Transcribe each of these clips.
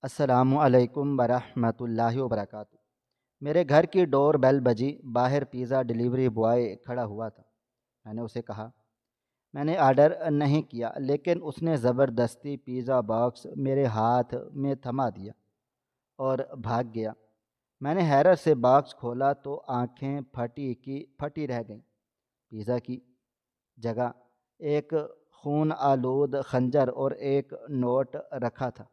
السلام علیکم ورحمۃ اللہ وبرکاتہ۔ میرے گھر کی ڈور بیل بجی، باہر پیزا ڈیلیوری بوائے کھڑا ہوا تھا۔ میں نے اسے کہا میں نے آرڈر نہیں کیا، لیکن اس نے زبردستی پیزا باکس میرے ہاتھ میں تھما دیا اور بھاگ گیا۔ میں نے حیرت سے باکس کھولا تو آنکھیں پھٹی کی پھٹی رہ گئیں۔ پیزا کی جگہ ایک خون آلود خنجر اور ایک نوٹ رکھا تھا: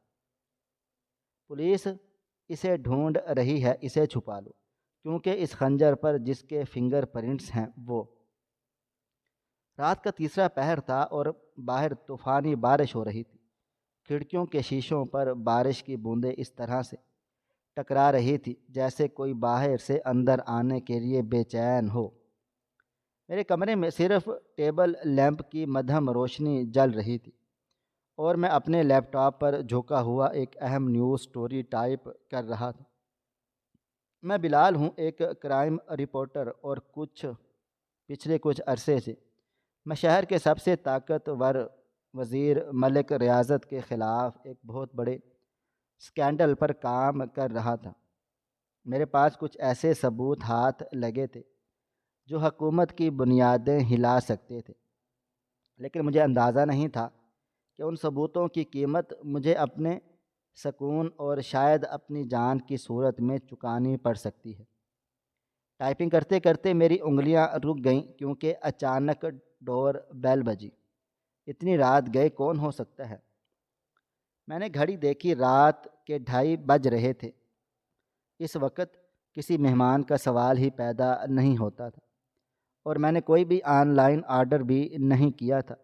پولیس اسے ڈھونڈ رہی ہے، اسے چھپا لو، کیونکہ اس خنجر پر جس کے فنگر پرنٹس ہیں وہ… رات کا تیسرا پہر تھا اور باہر طوفانی بارش ہو رہی تھی۔ کھڑکیوں کے شیشوں پر بارش کی بوندیں اس طرح سے ٹکرا رہی تھی جیسے کوئی باہر سے اندر آنے کے لیے بے چین ہو۔ میرے کمرے میں صرف ٹیبل لیمپ کی مدھم روشنی جل رہی تھی اور میں اپنے لیپ ٹاپ پر جھکا ہوا ایک اہم نیوز سٹوری ٹائپ کر رہا تھا۔ میں بلال ہوں، ایک کرائم رپورٹر، اور پچھلے کچھ عرصے سے میں شہر کے سب سے طاقتور وزیر ملک ریاضت کے خلاف ایک بہت بڑے سکینڈل پر کام کر رہا تھا۔ میرے پاس کچھ ایسے ثبوت ہاتھ لگے تھے جو حکومت کی بنیادیں ہلا سکتے تھے، لیکن مجھے اندازہ نہیں تھا کہ ان ثبوتوں کی قیمت مجھے اپنے سکون اور شاید اپنی جان کی صورت میں چکانی پڑ سکتی ہے۔ ٹائپنگ کرتے کرتے میری انگلیاں رک گئیں کیونکہ اچانک ڈور بیل بجی۔ اتنی رات گئے کون ہو سکتا ہے؟ میں نے گھڑی دیکھی، رات کے 2:30 بج رہے تھے۔ اس وقت کسی مہمان کا سوال ہی پیدا نہیں ہوتا تھا، اور میں نے کوئی بھی آن لائن آرڈر بھی نہیں کیا تھا۔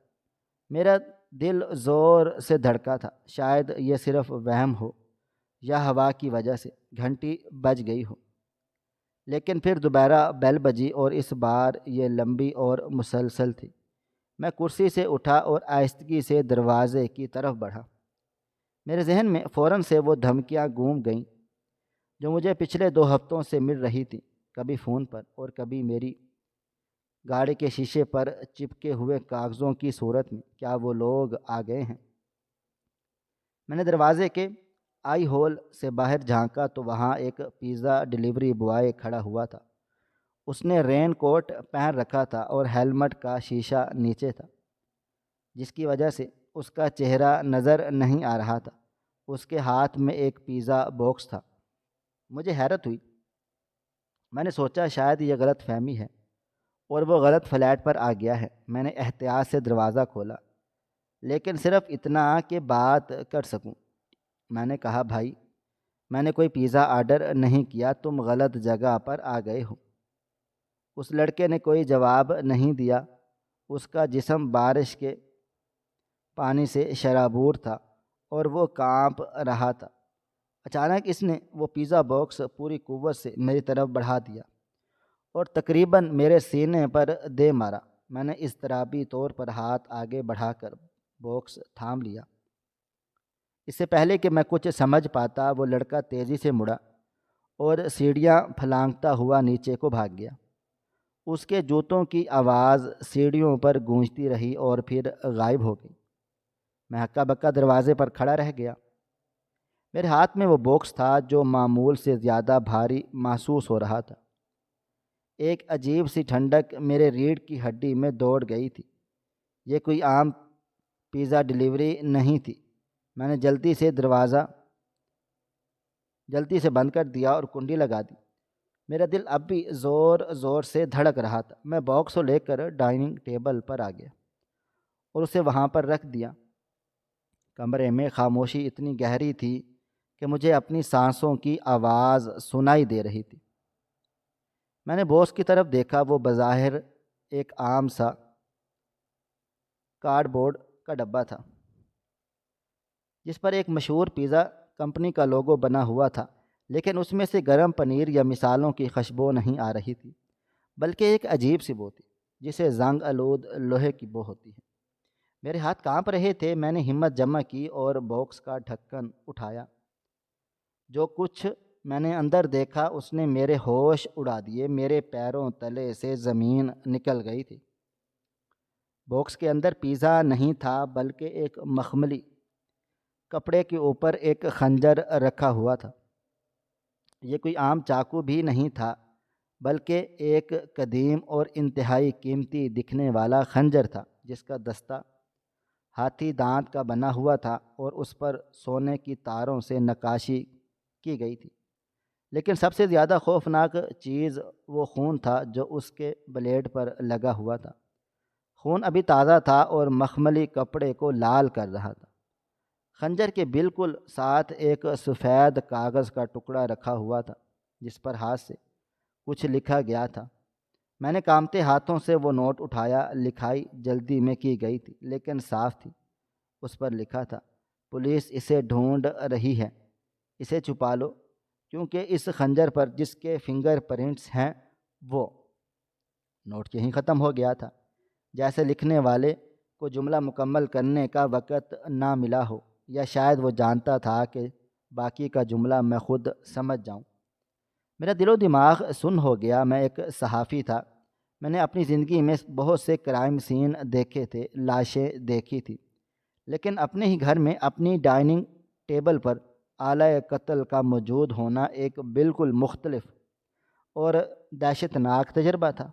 میرا دل زور سے دھڑکا تھا، شاید یہ صرف وہم ہو یا ہوا کی وجہ سے گھنٹی بج گئی ہو۔ لیکن پھر دوبارہ بیل بجی، اور اس بار یہ لمبی اور مسلسل تھی۔ میں کرسی سے اٹھا اور آہستگی سے دروازے کی طرف بڑھا۔ میرے ذہن میں فوراً سے وہ دھمکیاں گونج گئیں جو مجھے پچھلے 2 ہفتوں سے مل رہی تھیں، کبھی فون پر اور کبھی میری گاڑی کے شیشے پر چپکے ہوئے کاغذوں کی صورت میں۔ کیا وہ لوگ آ گئے ہیں؟ میں نے دروازے کے آئی ہول سے باہر جھانکا تو وہاں ایک پیزا ڈیلیوری بوائے کھڑا ہوا تھا۔ اس نے رین کوٹ پہن رکھا تھا اور ہیلمٹ کا شیشہ نیچے تھا، جس کی وجہ سے اس کا چہرہ نظر نہیں آ رہا تھا۔ اس کے ہاتھ میں ایک پیزا باکس تھا۔ مجھے حیرت ہوئی۔ میں نے سوچا شاید یہ غلط فہمی ہے اور وہ غلط فلیٹ پر آ گیا ہے۔ میں نے احتیاط سے دروازہ کھولا، لیکن صرف اتنا کہ بات کر سکوں۔ میں نے کہا، بھائی، میں نے کوئی پیزا آرڈر نہیں کیا، تم غلط جگہ پر آ گئے ہو۔ اس لڑکے نے کوئی جواب نہیں دیا۔ اس کا جسم بارش کے پانی سے شرابور تھا اور وہ کانپ رہا تھا۔ اچانک اس نے وہ پیزا باکس پوری قوت سے میری طرف بڑھا دیا اور تقریباً میرے سینے پر دے مارا۔ میں نے اضطرابی طور پر ہاتھ آگے بڑھا کر باکس تھام لیا۔ اس سے پہلے کہ میں کچھ سمجھ پاتا، وہ لڑکا تیزی سے مڑا اور سیڑھیاں پھلانگتا ہوا نیچے کو بھاگ گیا۔ اس کے جوتوں کی آواز سیڑھیوں پر گونجتی رہی اور پھر غائب ہو گئی۔ میں ہکا بکا دروازے پر کھڑا رہ گیا۔ میرے ہاتھ میں وہ باکس تھا جو معمول سے زیادہ بھاری محسوس ہو رہا تھا۔ ایک عجیب سی ٹھنڈک میرے ریڑھ کی ہڈی میں دوڑ گئی تھی۔ یہ کوئی عام پیزا ڈیلیوری نہیں تھی۔ میں نے جلدی سے بند کر دیا اور کنڈی لگا دی۔ میرا دل اب بھی زور زور سے دھڑک رہا تھا۔ میں باکس کو لے کر ڈائننگ ٹیبل پر آ گیا اور اسے وہاں پر رکھ دیا۔ کمرے میں خاموشی اتنی گہری تھی کہ مجھے اپنی سانسوں کی آواز سنائی دے رہی تھی۔ میں نے باکس کی طرف دیکھا۔ وہ بظاہر ایک عام سا کارڈ بورڈ کا ڈبہ تھا جس پر ایک مشہور پیزا کمپنی کا لوگو بنا ہوا تھا، لیکن اس میں سے گرم پنیر یا مثالوں کی خوشبو نہیں آ رہی تھی، بلکہ ایک عجیب سی بو تھی جسے زنگ آلود لوہے کی بو ہوتی ہے۔ میرے ہاتھ کانپ رہے تھے۔ میں نے ہمت جمع کی اور باکس کا ڈھکن اٹھایا۔ جو کچھ میں نے اندر دیکھا اس نے میرے ہوش اڑا دیے۔ میرے پیروں تلے سے زمین نکل گئی تھی۔ باکس کے اندر پیزا نہیں تھا، بلکہ ایک مخملی کپڑے کے اوپر ایک خنجر رکھا ہوا تھا۔ یہ کوئی عام چاقو بھی نہیں تھا، بلکہ ایک قدیم اور انتہائی قیمتی دکھنے والا خنجر تھا، جس کا دستہ ہاتھی دانت کا بنا ہوا تھا اور اس پر سونے کی تاروں سے نقاشی کی گئی تھی۔ لیکن سب سے زیادہ خوفناک چیز وہ خون تھا جو اس کے بلیڈ پر لگا ہوا تھا۔ خون ابھی تازہ تھا اور مخملی کپڑے کو لال کر رہا تھا۔ خنجر کے بالکل ساتھ ایک سفید کاغذ کا ٹکڑا رکھا ہوا تھا، جس پر ہاتھ سے کچھ لکھا گیا تھا۔ میں نے کانپتے ہاتھوں سے وہ نوٹ اٹھایا۔ لکھائی جلدی میں کی گئی تھی لیکن صاف تھی۔ اس پر لکھا تھا، پولیس اسے ڈھونڈ رہی ہے، اسے چھپا لو، کیونکہ اس خنجر پر جس کے فنگر پرنٹس ہیں وہ… نوٹ یہیں ختم ہو گیا تھا، جیسے لکھنے والے کو جملہ مکمل کرنے کا وقت نہ ملا ہو، یا شاید وہ جانتا تھا کہ باقی کا جملہ میں خود سمجھ جاؤں۔ میرا دل و دماغ سن ہو گیا۔ میں ایک صحافی تھا، میں نے اپنی زندگی میں بہت سے کرائم سین دیکھے تھے، لاشیں دیکھی تھی، لیکن اپنے ہی گھر میں اپنی ڈائننگ ٹیبل پر آلہ قتل کا موجود ہونا ایک بالکل مختلف اور دہشت ناک تجربہ تھا۔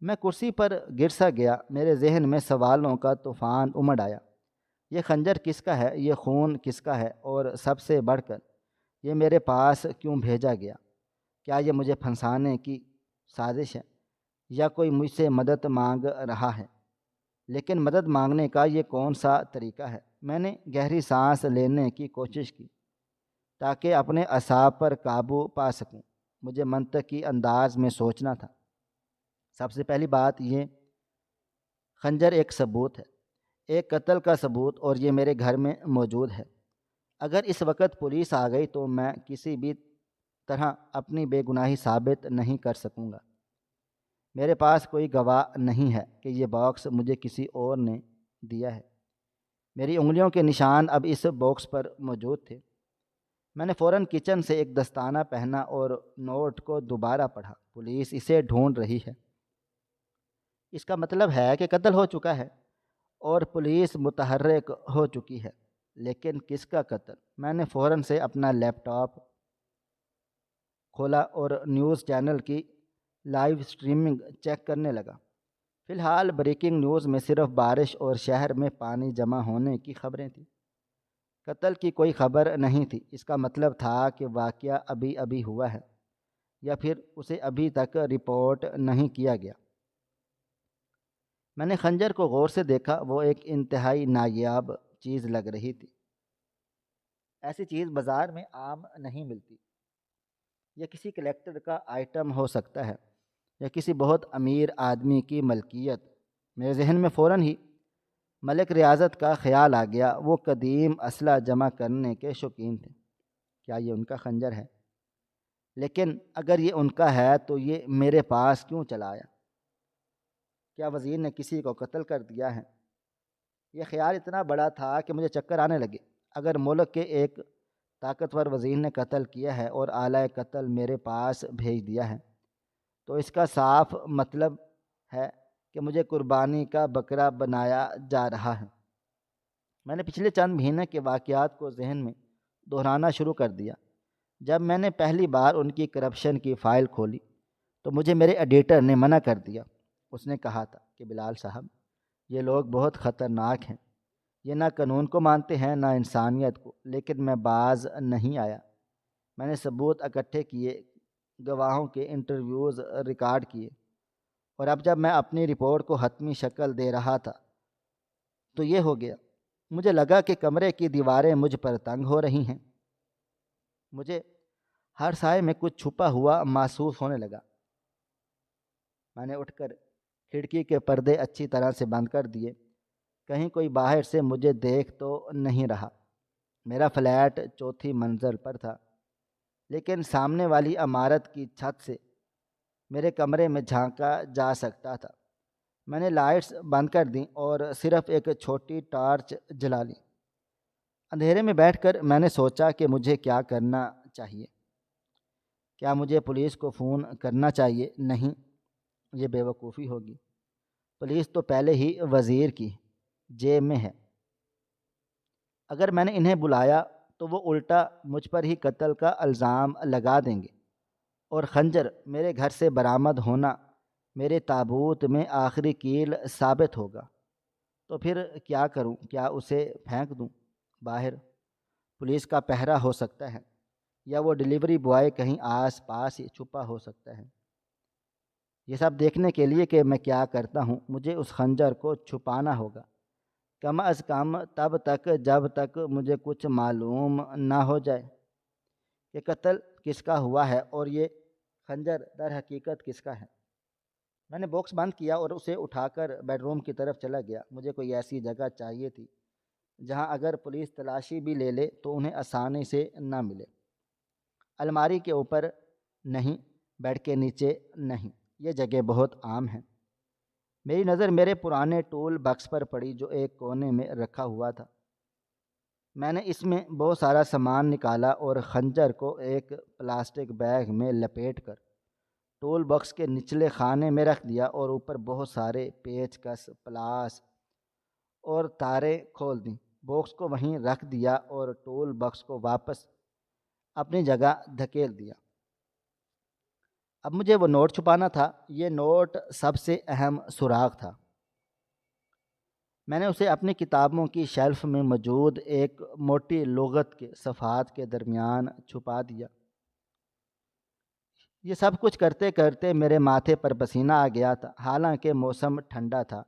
میں کرسی پر گر سا گیا، میرے ذہن میں سوالوں کا طوفان امڑ آیا۔ یہ خنجر کس کا ہے؟ یہ خون کس کا ہے؟ اور سب سے بڑھ کر یہ میرے پاس کیوں بھیجا گیا؟ کیا یہ مجھے پھنسانے کی سازش ہے یا کوئی مجھ سے مدد مانگ رہا ہے؟ لیکن مدد مانگنے کا یہ کون سا طریقہ ہے؟ میں نے گہری سانس لینے کی کوشش کی تاکہ اپنے اعصاب پر قابو پا سکوں۔ مجھے منطقی انداز میں سوچنا تھا۔ سب سے پہلی بات، یہ خنجر ایک ثبوت ہے، ایک قتل کا ثبوت، اور یہ میرے گھر میں موجود ہے۔ اگر اس وقت پولیس آ گئی تو میں کسی بھی طرح اپنی بے گناہی ثابت نہیں کر سکوں گا۔ میرے پاس کوئی گواہ نہیں ہے کہ یہ باکس مجھے کسی اور نے دیا ہے۔ میری انگلیوں کے نشان اب اس باکس پر موجود تھے۔ میں نے فوراً کچن سے ایک دستانہ پہنا اور نوٹ کو دوبارہ پڑھا۔ پولیس اسے ڈھونڈ رہی ہے، اس کا مطلب ہے کہ قتل ہو چکا ہے اور پولیس متحرک ہو چکی ہے۔ لیکن کس کا قتل؟ میں نے فوراً سے اپنا لیپ ٹاپ کھولا اور نیوز چینل کی لائیو سٹریمنگ چیک کرنے لگا۔ فی الحال بریکنگ نیوز میں صرف بارش اور شہر میں پانی جمع ہونے کی خبریں تھیں۔ قتل کی کوئی خبر نہیں تھی۔ اس کا مطلب تھا کہ واقعہ ابھی ابھی ہوا ہے یا پھر اسے ابھی تک رپورٹ نہیں کیا گیا۔ میں نے خنجر کو غور سے دیکھا۔ وہ ایک انتہائی نایاب چیز لگ رہی تھی۔ ایسی چیز بازار میں عام نہیں ملتی۔ یہ کسی کلیکٹر کا آئٹم ہو سکتا ہے یا کسی بہت امیر آدمی کی ملکیت۔ میرے ذہن میں فوراً ہی ملک ریاضت کا خیال آ گیا۔ وہ قدیم اسلحہ جمع کرنے کے شوقین تھے۔ کیا یہ ان کا خنجر ہے؟ لیکن اگر یہ ان کا ہے تو یہ میرے پاس کیوں چلا آیا؟ کیا وزیر نے کسی کو قتل کر دیا ہے؟ یہ خیال اتنا بڑا تھا کہ مجھے چکر آنے لگے۔ اگر ملک کے ایک طاقتور وزیر نے قتل کیا ہے اور آلہ قتل میرے پاس بھیج دیا ہے تو اس کا صاف مطلب ہے کہ مجھے قربانی کا بکرا بنایا جا رہا ہے۔ میں نے پچھلے چند مہینے کے واقعات کو ذہن میں دہرانا شروع کر دیا۔ جب میں نے پہلی بار ان کی کرپشن کی فائل کھولی تو مجھے میرے ایڈیٹر نے منع کر دیا۔ اس نے کہا تھا کہ بلال صاحب، یہ لوگ بہت خطرناک ہیں، یہ نہ قانون کو مانتے ہیں نہ انسانیت کو۔ لیکن میں باز نہیں آیا۔ میں نے ثبوت اکٹھے کیے، گواہوں کے انٹرویوز ریکارڈ کیے، اور اب جب میں اپنی رپورٹ کو حتمی شکل دے رہا تھا تو یہ ہو گیا۔ مجھے لگا کہ کمرے کی دیواریں مجھ پر تنگ ہو رہی ہیں۔ مجھے ہر سائے میں کچھ چھپا ہوا محسوس ہونے لگا۔ میں نے اٹھ کر کھڑکی کے پردے اچھی طرح سے بند کر دیے، کہیں کوئی باہر سے مجھے دیکھ تو نہیں رہا۔ میرا فلیٹ چوتھی منزل پر تھا، لیکن سامنے والی عمارت کی چھت سے میرے کمرے میں جھانکا جا سکتا تھا۔ میں نے لائٹس بند کر دیں اور صرف ایک چھوٹی ٹارچ جلا لی۔ اندھیرے میں بیٹھ کر میں نے سوچا کہ مجھے کیا کرنا چاہیے۔ کیا مجھے پولیس کو فون کرنا چاہیے؟ نہیں، یہ بے وقوفی ہوگی۔ پولیس تو پہلے ہی وزیر کی جیب میں ہے۔ اگر میں نے انہیں بلایا تو وہ الٹا مجھ پر ہی قتل کا الزام لگا دیں گے، اور خنجر میرے گھر سے برآمد ہونا میرے تابوت میں آخری کیل ثابت ہوگا۔ تو پھر کیا کروں؟ کیا اسے پھینک دوں باہر؟ پولیس کا پہرا ہو سکتا ہے، یا وہ ڈیلیوری بوائے کہیں آس پاس ہی چھپا ہو سکتا ہے۔ یہ سب دیکھنے کے لیے کہ میں کیا کرتا ہوں، مجھے اس خنجر کو چھپانا ہوگا، کم از کم تب تک جب تک مجھے کچھ معلوم نہ ہو جائے کہ قتل کس کا ہوا ہے اور یہ خنجر در حقیقت کس کا ہے۔ میں نے باکس بند کیا اور اسے اٹھا کر بیڈ روم کی طرف چلا گیا۔ مجھے کوئی ایسی جگہ چاہیے تھی جہاں اگر پولیس تلاشی بھی لے لے تو انہیں آسانی سے نہ ملے۔ الماری کے اوپر نہیں، بیڈ کے نیچے نہیں، یہ جگہ بہت عام ہے۔ میری نظر میرے پرانے ٹول باکس پر پڑی جو ایک کونے میں رکھا ہوا تھا۔ میں نے اس میں بہت سارا سامان نکالا اور خنجر کو ایک پلاسٹک بیگ میں لپیٹ کر ٹول باکس کے نچلے خانے میں رکھ دیا، اور اوپر بہت سارے پیچ کس، پلاس اور تاریں کھول دیں۔ باکس کو وہیں رکھ دیا اور ٹول باکس کو واپس اپنی جگہ دھکیل دیا۔ اب مجھے وہ نوٹ چھپانا تھا۔ یہ نوٹ سب سے اہم سراغ تھا۔ میں نے اسے اپنی کتابوں کی شیلف میں موجود ایک موٹی لغت کے صفحات کے درمیان چھپا دیا۔ یہ سب کچھ کرتے کرتے میرے ماتھے پر پسینہ آ گیا تھا، حالانکہ موسم ٹھنڈا تھا۔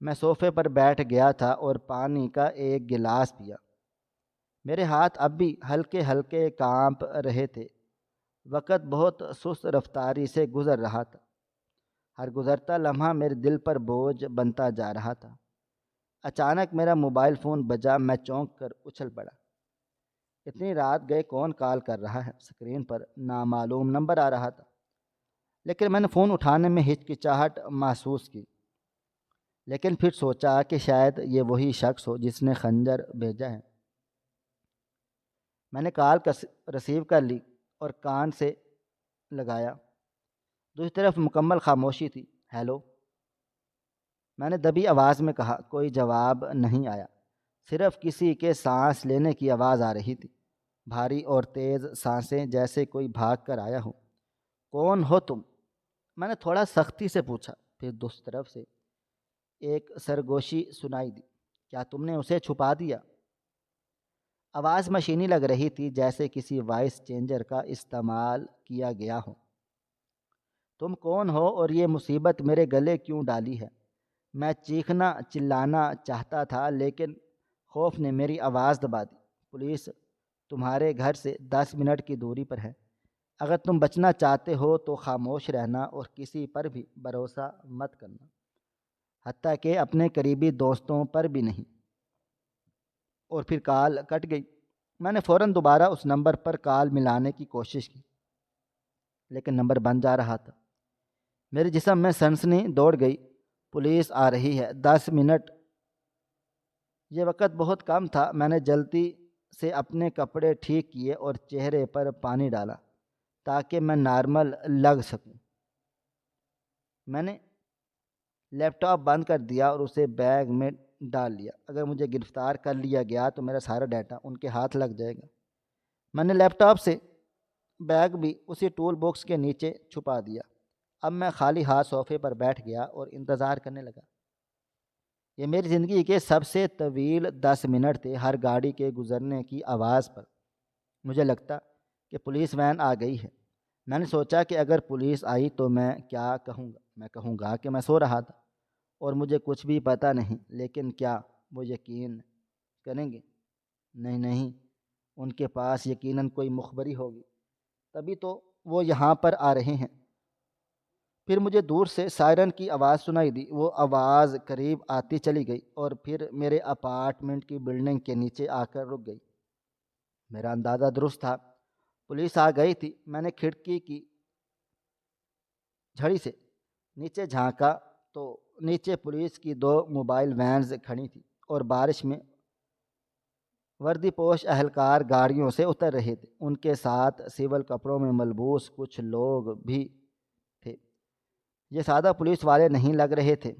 میں صوفے پر بیٹھ گیا تھا اور پانی کا ایک گلاس پیا۔ میرے ہاتھ اب بھی ہلکے ہلکے کانپ رہے تھے۔ وقت بہت سست رفتاری سے گزر رہا تھا۔ ہر گزرتا لمحہ میرے دل پر بوجھ بنتا جا رہا تھا۔ اچانک میرا موبائل فون بجا۔ میں چونک کر اچھل پڑا۔ اتنی رات گئے کون کال کر رہا ہے؟ اسکرین پر نامعلوم نمبر آ رہا تھا، لیکن میں نے فون اٹھانے میں ہچکچاہٹ محسوس کی۔ لیکن پھر سوچا کہ شاید یہ وہی شخص ہو جس نے خنجر بھیجا ہے۔ میں نے کال ریسیو کر لی اور کان سے لگایا۔ دوسری طرف مکمل خاموشی تھی۔ ہیلو، میں نے دبی آواز میں کہا۔ کوئی جواب نہیں آیا، صرف کسی کے سانس لینے کی آواز آ رہی تھی، بھاری اور تیز سانسیں، جیسے کوئی بھاگ کر آیا ہو۔ کون ہو تم؟ میں نے تھوڑا سختی سے پوچھا۔ پھر دوسری طرف سے ایک سرگوشی سنائی دی۔ کیا تم نے اسے چھپا دیا؟ آواز مشینی لگ رہی تھی، جیسے کسی وائس چینجر کا استعمال کیا گیا ہو۔ تم کون ہو اور یہ مصیبت میرے گلے کیوں ڈالی ہے؟ میں چیخنا چلانا چاہتا تھا، لیکن خوف نے میری آواز دبا دی۔ پولیس تمہارے گھر سے 10 منٹ کی دوری پر ہے۔ اگر تم بچنا چاہتے ہو تو خاموش رہنا اور کسی پر بھی بھروسہ مت کرنا، حتیٰ کہ اپنے قریبی دوستوں پر بھی نہیں۔ اور پھر کال کٹ گئی۔ میں نے فوراً دوبارہ اس نمبر پر کال ملانے کی کوشش کی، لیکن نمبر بند جا رہا تھا۔ میرے جسم میں سنسنی دوڑ گئی۔ پولیس آ رہی ہے، 10 منٹ، یہ وقت بہت کم تھا۔ میں نے جلدی سے اپنے کپڑے ٹھیک کیے اور چہرے پر پانی ڈالا تاکہ میں نارمل لگ سکوں۔ میں نے لیپ ٹاپ بند کر دیا اور اسے بیگ میں ڈال لیا۔ اگر مجھے گرفتار کر لیا گیا تو میرا سارا ڈیٹا ان کے ہاتھ لگ جائے گا۔ میں نے لیپ ٹاپ سے بیگ بھی اسی ٹول باکس کے نیچے چھپا دیا۔ اب میں خالی ہاتھ صوفے پر بیٹھ گیا اور انتظار کرنے لگا۔ یہ میری زندگی کے سب سے طویل 10 منٹ تھے۔ ہر گاڑی کے گزرنے کی آواز پر مجھے لگتا کہ پولیس وین آ گئی ہے۔ میں نے سوچا کہ اگر پولیس آئی تو میں کیا کہوں گا؟ میں کہوں گا کہ میں سو رہا تھا اور مجھے کچھ بھی پتہ نہیں۔ لیکن کیا وہ یقین کریں گے؟ نہیں، ان کے پاس یقیناً کوئی مخبری ہوگی، تبھی تو وہ یہاں پر آ رہے ہیں۔ پھر مجھے دور سے سائرن کی آواز سنائی دی۔ وہ آواز قریب آتی چلی گئی اور پھر میرے اپارٹمنٹ کی بلڈنگ کے نیچے آ کر رک گئی۔ میرا اندازہ درست تھا، پولیس آ گئی تھی۔ میں نے کھڑکی کی جھڑی سے نیچے جھانکا تو نیچے پولیس کی 2 موبائل وینز کھڑی تھیں اور بارش میں وردی پوش اہلکار گاڑیوں سے اتر رہے تھے۔ ان کے ساتھ سول کپڑوں میں ملبوس کچھ لوگ بھی تھے۔ یہ سادہ پولیس والے نہیں لگ رہے تھے،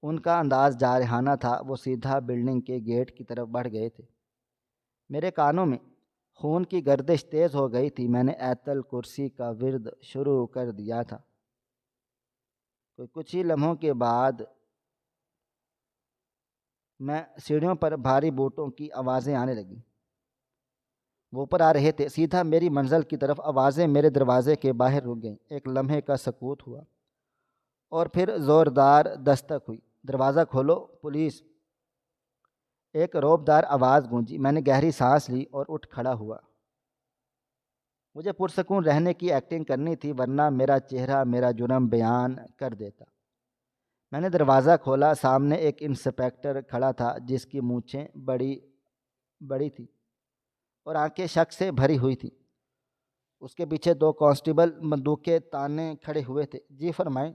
ان کا انداز جارحانہ تھا۔ وہ سیدھا بلڈنگ کے گیٹ کی طرف بڑھ گئے تھے۔ میرے کانوں میں خون کی گردش تیز ہو گئی تھی۔ میں نے آیت الکرسی کا ورد شروع کر دیا تھا۔ کچھ ہی لمحوں کے بعد میں سیڑھیوں پر بھاری بوٹوں کی آوازیں آنے لگیں۔ وہ اوپر آ رہے تھے، سیدھا میری منزل کی طرف۔ آوازیں میرے دروازے کے باہر رک گئیں۔ ایک لمحے کا سکوت ہوا اور پھر زوردار دستک ہوئی۔ دروازہ کھولو، پولیس! ایک رعبدار آواز گونجی۔ میں نے گہری سانس لی اور اٹھ کھڑا ہوا۔ مجھے پرسکون رہنے کی ایکٹنگ کرنی تھی، ورنہ میرا چہرہ میرا جرم بیان کر دیتا۔ میں نے دروازہ کھولا۔ سامنے ایک انسپیکٹر کھڑا تھا جس کی مونچھیں بڑی بڑی تھی اور آنکھیں شک سے بھری ہوئی تھیں۔ اس کے پیچھے دو کانسٹیبل بندوقیں تانے کھڑے ہوئے تھے۔ جی فرمائیں،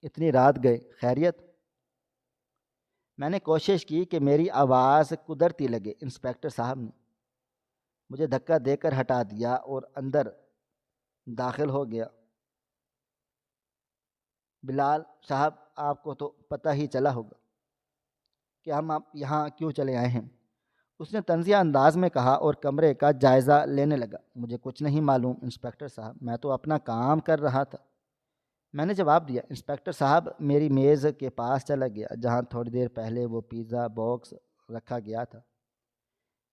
اتنی رات گئے، خیریت؟ میں نے کوشش کی کہ میری آواز قدرتی لگے۔ انسپیکٹر صاحب نے مجھے دھکا دے کر ہٹا دیا اور اندر داخل ہو گیا۔ بلال صاحب، آپ کو تو پتہ ہی چلا ہوگا کہ ہم آپ یہاں کیوں چلے آئے ہیں، اس نے طنزیہ انداز میں کہا اور کمرے کا جائزہ لینے لگا۔ مجھے کچھ نہیں معلوم انسپیکٹر صاحب، میں تو اپنا کام کر رہا تھا، میں نے جواب دیا۔ انسپیکٹر صاحب میری میز کے پاس چلا گیا جہاں تھوڑی دیر پہلے وہ پیزا باکس رکھا گیا تھا۔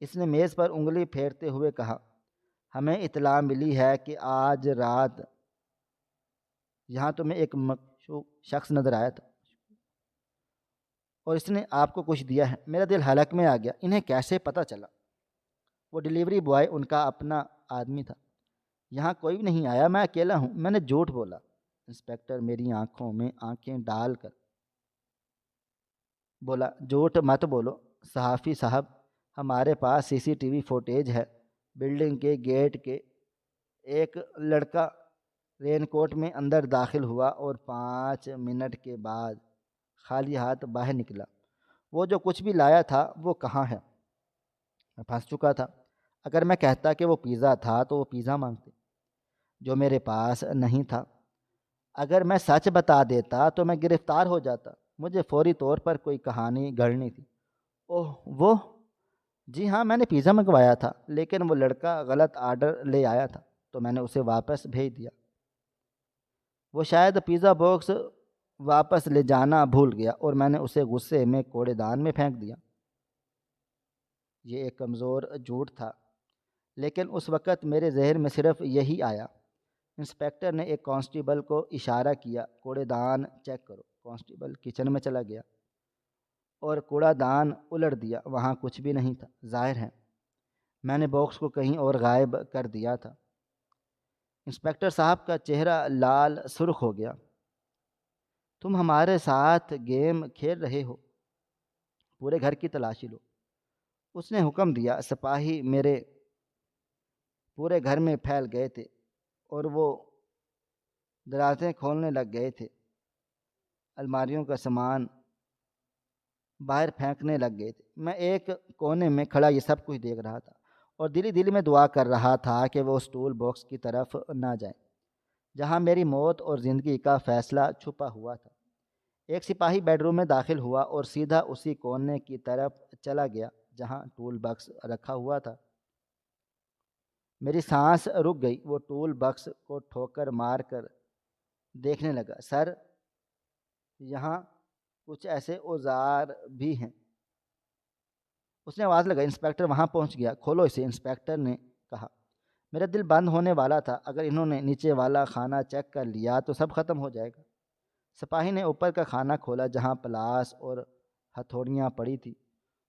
اس نے میز پر انگلی پھیرتے ہوئے کہا، ہمیں اطلاع ملی ہے کہ آج رات یہاں تمہیں ایک مشکوک شخص نظر آیا تھا اور اس نے آپ کو کچھ دیا ہے۔ میرا دل حلق میں آ گیا۔ انہیں کیسے پتہ چلا؟ وہ ڈیلیوری بوائے ان کا اپنا آدمی تھا۔ یہاں کوئی بھی نہیں آیا، میں اکیلا ہوں، میں نے جھوٹ بولا۔ انسپیکٹر میری آنکھوں میں آنکھیں ڈال کر بولا، جھوٹ مت بولو صحافی صاحب، ہمارے پاس سی سی ٹی وی فوٹیج ہے۔ بلڈنگ کے گیٹ کے ایک لڑکا رین کوٹ میں اندر داخل ہوا اور 5 منٹ کے بعد خالی ہاتھ باہر نکلا۔ وہ جو کچھ بھی لایا تھا وہ کہاں ہے؟ میں پھنس چکا تھا۔ اگر میں کہتا کہ وہ پیزا تھا تو وہ پیزا مانگتے، جو میرے پاس نہیں تھا۔ اگر میں سچ بتا دیتا تو میں گرفتار ہو جاتا۔ مجھے فوری طور پر کوئی کہانی گھڑنی تھی۔ اوہ وہ، جی ہاں، میں نے پیزا منگوایا تھا، لیکن وہ لڑکا غلط آرڈر لے آیا تھا تو میں نے اسے واپس بھیج دیا۔ وہ شاید پیزا باکس واپس لے جانا بھول گیا اور میں نے اسے غصے میں کوڑے دان میں پھینک دیا۔ یہ ایک کمزور جھوٹ تھا، لیکن اس وقت میرے ذہن میں صرف یہی آیا۔ انسپیکٹر نے ایک کانسٹیبل کو اشارہ کیا، کوڑے دان چیک کرو۔ کانسٹیبل کچن میں چلا گیا اور کوڑا دان الٹ دیا۔ وہاں کچھ بھی نہیں تھا۔ ظاہر ہے میں نے باکس کو کہیں اور غائب کر دیا تھا۔ انسپیکٹر صاحب کا چہرہ لال سرخ ہو گیا۔ تم ہمارے ساتھ گیم کھیل رہے ہو، پورے گھر کی تلاشی لو، اس نے حکم دیا۔ سپاہی میرے پورے گھر میں پھیل گئے تھے اور وہ دروازے کھولنے لگ گئے تھے، الماریوں کا سامان باہر پھینکنے لگ گئے تھے۔ میں ایک کونے میں کھڑا یہ سب کچھ دیکھ رہا تھا اور دلی دل میں دعا کر رہا تھا کہ وہ اس ٹول باکس کی طرف نہ جائیں جہاں میری موت اور زندگی کا فیصلہ چھپا ہوا تھا۔ ایک سپاہی بیڈ روم میں داخل ہوا اور سیدھا اسی کونے کی طرف چلا گیا جہاں ٹول باکس رکھا ہوا تھا۔ میری سانس رک گئی۔ وہ ٹول باکس کو ٹھوکر مار کر دیکھنے لگا۔ سر، یہاں کچھ ایسے اوزار بھی ہیں، اس نے آواز لگائی۔ انسپیکٹر وہاں پہنچ گیا۔ کھولو اسے، انسپیکٹر نے کہا۔ میرا دل بند ہونے والا تھا۔ اگر انہوں نے نیچے والا خانہ چیک کر لیا تو سب ختم ہو جائے گا۔ سپاہی نے اوپر کا خانہ کھولا جہاں پلاس اور ہتھوڑیاں پڑی تھی۔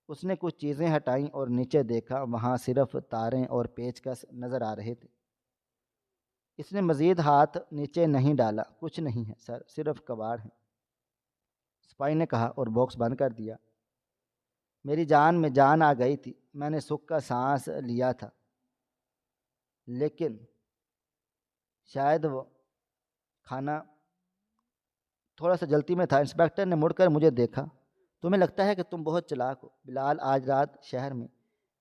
اس نے کچھ چیزیں ہٹائیں اور نیچے دیکھا۔ وہاں صرف تاریں اور پیچکس نظر آ رہے تھے۔ اس نے مزید ہاتھ نیچے نہیں ڈالا۔ کچھ نہیں ہے سر، صرف کباڑ ہیں، سپاہی نے کہا اور باکس بند کر دیا۔ میری جان میں جان آ گئی تھی۔ میں نے سکھ کا سانس لیا تھا، لیکن شاید وہ کھانا تھوڑا سا جلتی میں تھا۔ انسپیکٹر نے مڑ کر مجھے دیکھا۔ تمہیں لگتا ہے کہ تم بہت چلاک ہو بلال، آج رات شہر میں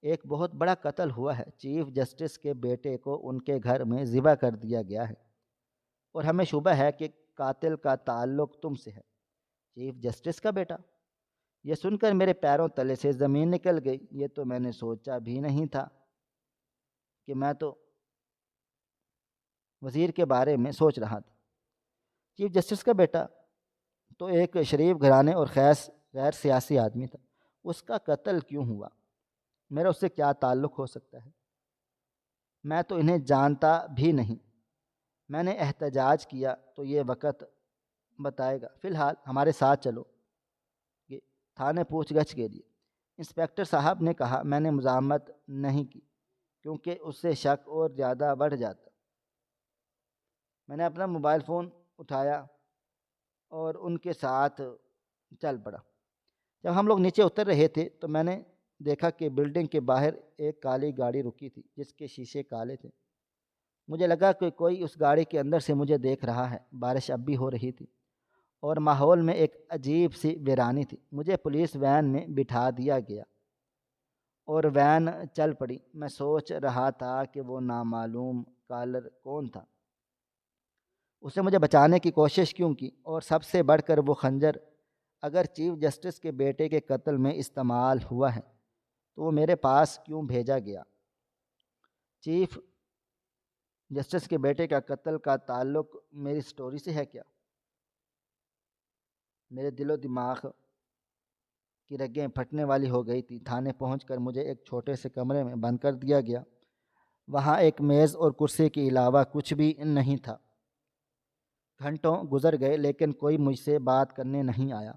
ایک بہت بڑا قتل ہوا ہے۔ چیف جسٹس کے بیٹے کو ان کے گھر میں ذبح کر دیا گیا ہے اور ہمیں شبہ ہے کہ قاتل کا تعلق تم سے ہے۔ چیف جسٹس کا بیٹا؟ یہ سن کر میرے پیروں تلے سے زمین نکل گئی۔ یہ تو میں نے سوچا بھی نہیں تھا کہ میں تو وزیر کے بارے میں سوچ رہا تھا۔ چیف جسٹس کا بیٹا تو ایک شریف گھرانے اور غیر سیاسی آدمی تھا، اس کا قتل کیوں ہوا؟ میرا اس سے کیا تعلق ہو سکتا ہے؟ میں تو انہیں جانتا بھی نہیں۔ میں نے احتجاج کیا تو یہ وقت بتائے گا، فی الحال ہمارے ساتھ چلو یہ تھانے پوچھ گچھ کے لیے۔ انسپکٹر صاحب نے کہا۔ میں نے مزاحمت نہیں کی کیونکہ اس سے شک اور زیادہ بڑھ جاتا۔ میں نے اپنا موبائل فون اٹھایا اور ان کے ساتھ چل پڑا۔ جب ہم لوگ نیچے اتر رہے تھے تو میں نے دیکھا کہ بلڈنگ کے باہر ایک کالی گاڑی رکی تھی جس کے شیشے کالے تھے۔ مجھے لگا کہ کوئی اس گاڑی کے اندر سے مجھے دیکھ رہا ہے۔ بارش اب بھی ہو رہی تھی اور ماحول میں ایک عجیب سی ویرانی تھی۔ مجھے پولیس وین میں بٹھا دیا گیا اور وین چل پڑی۔ میں سوچ رہا تھا کہ وہ نامعلوم کالر کون تھا، اس نے مجھے بچانے کی کوشش کیوں کی، اور سب سے بڑھ کر وہ خنجر اگر چیف جسٹس کے بیٹے کے قتل میں استعمال ہوا ہے تو وہ میرے پاس کیوں بھیجا گیا؟ چیف جسٹس کے بیٹے کا قتل کا تعلق میری سٹوری سے ہے کیا؟ میرے دل و دماغ کی رگیں پھٹنے والی ہو گئی تھی۔ تھانے پہنچ کر مجھے ایک چھوٹے سے کمرے میں بند کر دیا گیا۔ وہاں ایک میز اور کرسی کے علاوہ کچھ بھی نہیں تھا۔ گھنٹوں گزر گئے لیکن کوئی مجھ سے بات کرنے نہیں آیا۔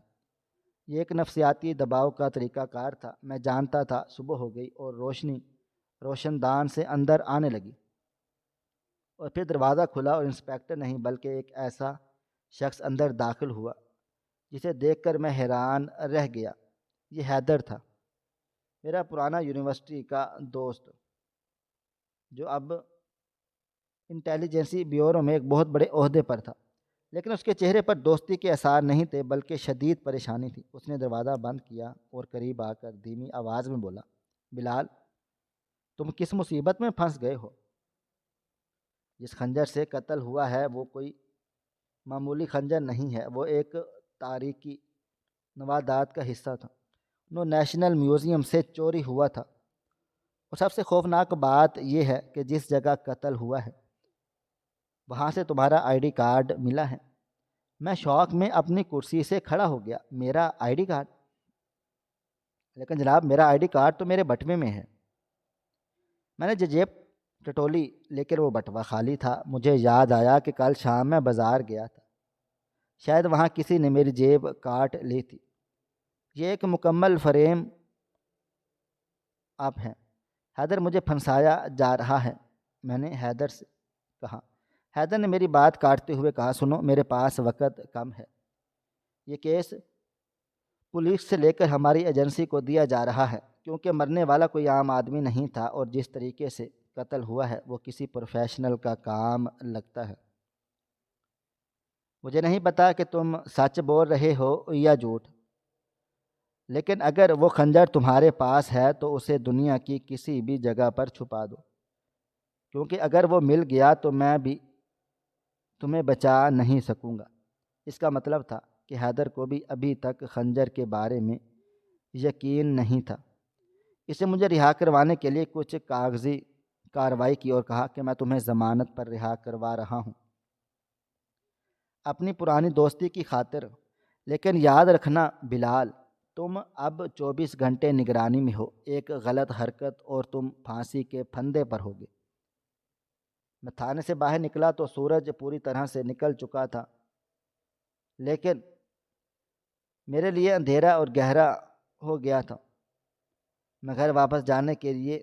یہ ایک نفسیاتی دباؤ کا طریقہ کار تھا۔ میں جانتا تھا۔ صبح ہو گئی اور روشنی روشن دان سے اندر آنے لگی، اور پھر دروازہ کھلا اور انسپکٹر نہیں بلکہ ایک ایسا شخص اندر داخل ہوا جسے دیکھ کر میں حیران رہ گیا۔ یہ حیدر تھا، میرا پرانا یونیورسٹی کا دوست، جو اب انٹیلیجنسی بیورو میں ایک بہت بڑے عہدے پر تھا۔ لیکن اس کے چہرے پر دوستی کے آثار نہیں تھے بلکہ شدید پریشانی تھی۔ اس نے دروازہ بند کیا اور قریب آ کر دھیمی آواز میں بولا، بلال، تم کس مصیبت میں پھنس گئے ہو؟ جس خنجر سے قتل ہوا ہے وہ کوئی معمولی خنجر نہیں ہے، وہ ایک تاریخی نوادرات کا حصہ تھا۔ وہ نیشنل میوزیم سے چوری ہوا تھا، اور سب سے خوفناک بات یہ ہے کہ جس جگہ قتل ہوا ہے وہاں سے تمہارا آئی ڈی کارڈ ملا ہے۔ میں شوق میں اپنی کرسی سے کھڑا ہو گیا۔ میرا آئی ڈی کارڈ؟ لیکن جناب، میرا آئی ڈی کارڈ تو میرے بٹوے میں ہے۔ میں نے جیب ٹٹولی لیکن وہ بٹوا خالی تھا۔ مجھے یاد آیا کہ کل شام میں بازار گیا تھا، شاید وہاں کسی نے میری جیب کاٹ لی تھی۔ یہ ایک مکمل فریم اپ ہے۔ حیدر، مجھے پھنسایا جا رہا ہے، میں نے حیدر سے کہا۔ حیدر نے میری بات کاٹتے ہوئے کہا، سنو، میرے پاس وقت کم ہے۔ یہ کیس پولیس سے لے کر ہماری ایجنسی کو دیا جا رہا ہے کیونکہ مرنے والا کوئی عام آدمی نہیں تھا، اور جس طریقے سے قتل ہوا ہے وہ کسی پروفیشنل کا کام لگتا ہے۔ مجھے نہیں پتا کہ تم سچ بول رہے ہو یا جھوٹ، لیکن اگر وہ خنجر تمہارے پاس ہے تو اسے دنیا کی کسی بھی جگہ پر چھپا دو، کیونکہ اگر وہ مل گیا تو میں بھی تمہیں بچا نہیں سکوں گا۔ اس کا مطلب تھا کہ حیدر کو بھی ابھی تک خنجر کے بارے میں یقین نہیں تھا۔ اسے مجھے رہا کروانے کے لیے کچھ کاغذی کارروائی کی اور کہا کہ میں تمہیں ضمانت پر رہا کروا رہا ہوں، اپنی پرانی دوستی کی خاطر۔ لیکن یاد رکھنا بلال، تم اب 24 گھنٹے نگرانی میں ہو۔ ایک غلط حرکت اور تم پھانسی کے پھندے پر ہوگے۔ میں تھانے سے باہر نکلا تو سورج پوری طرح سے نکل چکا تھا، لیکن میرے لیے اندھیرا اور گہرا ہو گیا تھا۔ میں گھر واپس جانے کے لیے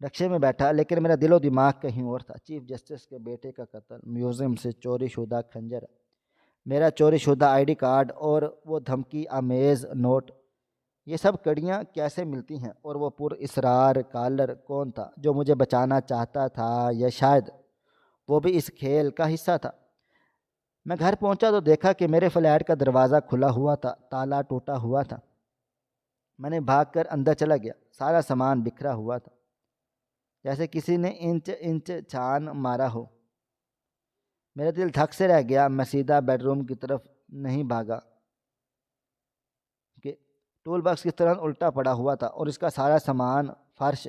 رکشے میں بیٹھا، لیکن میرا دل و دماغ کہیں اور تھا۔ چیف جسٹس کے بیٹے کا قتل، میوزیم سے چوری شدہ خنجر، میرا چوری شدہ آئی ڈی کارڈ اور وہ دھمکی آمیز نوٹ، یہ سب کڑیاں کیسے ملتی ہیں؟ اور وہ پر اسرار کالر کون تھا جو مجھے بچانا چاہتا تھا، یا شاید وہ بھی اس کھیل کا حصہ تھا؟ میں گھر پہنچا تو دیکھا کہ میرے فلیٹ کا دروازہ کھلا ہوا تھا، تالا ٹوٹا ہوا تھا۔ میں نے بھاگ کر اندر چلا گیا۔ سارا سامان بکھرا ہوا تھا، جیسے کسی نے انچ انچ چھان مارا ہو۔ میرا دل دھک سے رہ گیا۔ میں سیدھا بیڈ روم کی طرف نہیں بھاگا کہ ٹول باکس کس طرح الٹا پڑا ہوا تھا اور اس کا سارا سامان فرش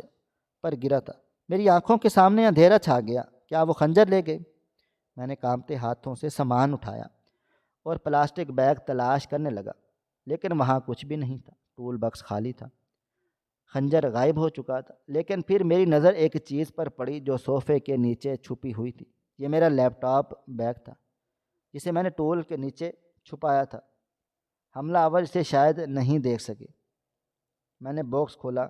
پر گرا تھا۔ میری آنکھوں کے سامنے اندھیرا چھا گیا۔ کیا وہ خنجر لے گئے؟ میں نے کانپتے ہاتھوں سے سامان اٹھایا اور پلاسٹک بیگ تلاش کرنے لگا، لیکن وہاں کچھ بھی نہیں تھا۔ ٹول باکس خالی تھا، خنجر غائب ہو چکا تھا۔ لیکن پھر میری نظر ایک چیز پر پڑی جو صوفے کے نیچے چھپی ہوئی تھی۔ یہ میرا لیپ ٹاپ بیگ تھا جسے میں نے ٹول کے نیچے چھپایا تھا۔ حملہ آور اسے شاید نہیں دیکھ سکے۔ میں نے باکس کھولا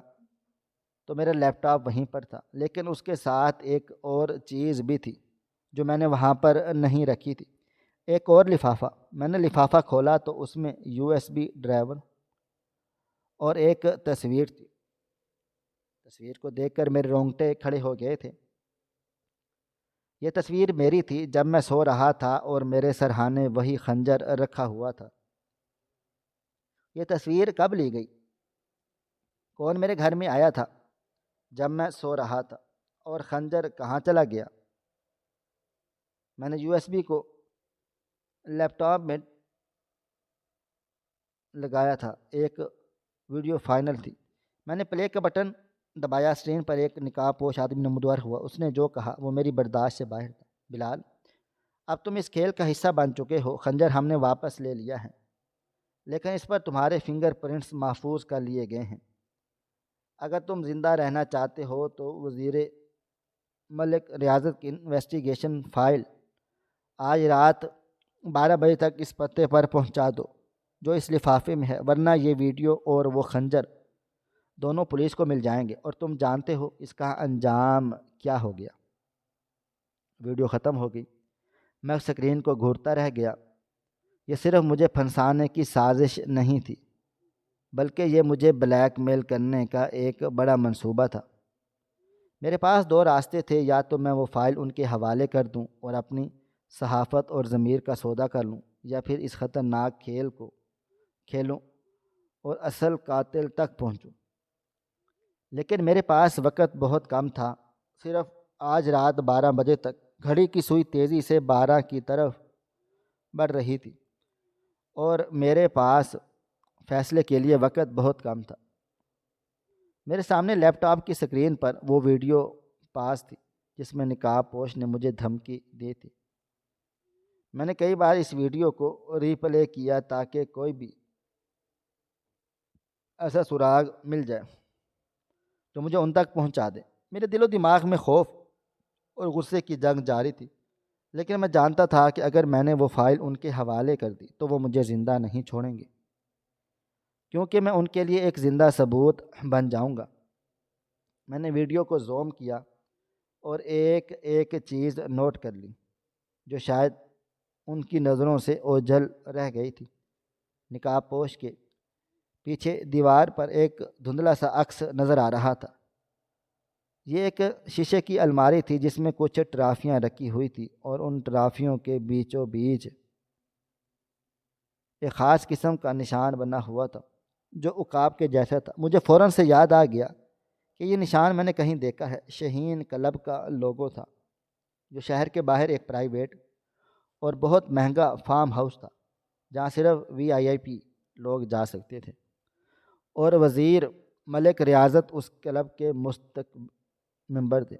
تو میرا لیپ ٹاپ وہیں پر تھا، لیکن اس کے ساتھ ایک اور چیز بھی تھی جو میں نے وہاں پر نہیں رکھی تھی، ایک اور لفافہ۔ میں نے لفافہ کھولا تو اس میں USB ڈرائیور اور ایک تصویر تھی۔ تصویر کو دیکھ کر میرے رونگٹے کھڑے ہو گئے تھے۔ یہ تصویر میری تھی جب میں سو رہا تھا اور میرے سرہانے وہی خنجر رکھا ہوا تھا۔ یہ تصویر کب لی گئی؟ کون میرے گھر میں آیا تھا جب میں سو رہا تھا؟ اور خنجر کہاں چلا گیا؟ میں نے USB کو لیپ ٹاپ میں لگایا تھا، ایک ویڈیو فائنل تھی۔ میں نے پلے کا بٹن دبایا، اسکرین پر ایک نقاب پوش آدمی نمودار ہوا۔ اس نے جو کہا وہ میری برداشت سے باہر تھا۔ بلال، اب تم اس کھیل کا حصہ بن چکے ہو۔ خنجر ہم نے واپس لے لیا ہے، لیکن اس پر تمہارے فنگر پرنٹس محفوظ کر لیے گئے ہیں۔ اگر تم زندہ رہنا چاہتے ہو تو وزیر ملک ریاضت کی انویسٹیگیشن فائل آج رات 12 بجے تک اس پتے پر پہنچا دو جو اس لفافے میں ہے، ورنہ یہ ویڈیو اور وہ خنجر دونوں پولیس کو مل جائیں گے اور تم جانتے ہو اس کا انجام کیا ہو گیا۔ ویڈیو ختم ہو گئی۔ میں اسکرین کو گھورتا رہ گیا۔ یہ صرف مجھے پھنسانے کی سازش نہیں تھی، بلکہ یہ مجھے بلیک میل کرنے کا ایک بڑا منصوبہ تھا۔ میرے پاس دو راستے تھے، یا تو میں وہ فائل ان کے حوالے کر دوں اور اپنی صحافت اور ضمیر کا سودا کر لوں، یا پھر اس خطرناک کھیل کو کھیلوں اور اصل قاتل تک پہنچوں۔ لیکن میرے پاس وقت بہت کم تھا، صرف آج رات 12 بجے تک۔ گھڑی کی سوئی تیزی سے 12 کی طرف بڑھ رہی تھی اور میرے پاس فیصلے کے لیے وقت بہت کم تھا۔ میرے سامنے لیپ ٹاپ کی اسکرین پر وہ ویڈیو پاس تھی جس میں نقاب پوش نے مجھے دھمکی دی تھی۔ میں نے کئی بار اس ویڈیو کو ری پلے کیا تاکہ کوئی بھی ایسا سراغ مل جائے تو مجھے ان تک پہنچا دے۔ میرے دل و دماغ میں خوف اور غصے کی جنگ جاری تھی، لیکن میں جانتا تھا کہ اگر میں نے وہ فائل ان کے حوالے کر دی تو وہ مجھے زندہ نہیں چھوڑیں گے، کیونکہ میں ان کے لیے ایک زندہ ثبوت بن جاؤں گا۔ میں نے ویڈیو کو زوم کیا اور ایک ایک چیز نوٹ کر لی جو شاید ان کی نظروں سے اوجھل رہ گئی تھی۔ نقاب پوش کے پیچھے دیوار پر ایک دھندلا سا عکس نظر آ رہا تھا۔ یہ ایک شیشے کی الماری تھی جس میں کچھ ٹرافیاں رکھی ہوئی تھی، اور ان ٹرافیوں کے بیچوں بیچ ایک خاص قسم کا نشان بنا ہوا تھا جو عقاب کے جیسا تھا۔ مجھے فوراً سے یاد آ گیا کہ یہ نشان میں نے کہیں دیکھا ہے۔ شہین کلب کا لوگو تھا، جو شہر کے باہر ایک پرائیویٹ اور بہت مہنگا فارم ہاؤس تھا جہاں صرف VIP لوگ جا سکتے تھے، اور وزیر ملک ریاضت اس کلب کے مستقل ممبر تھے۔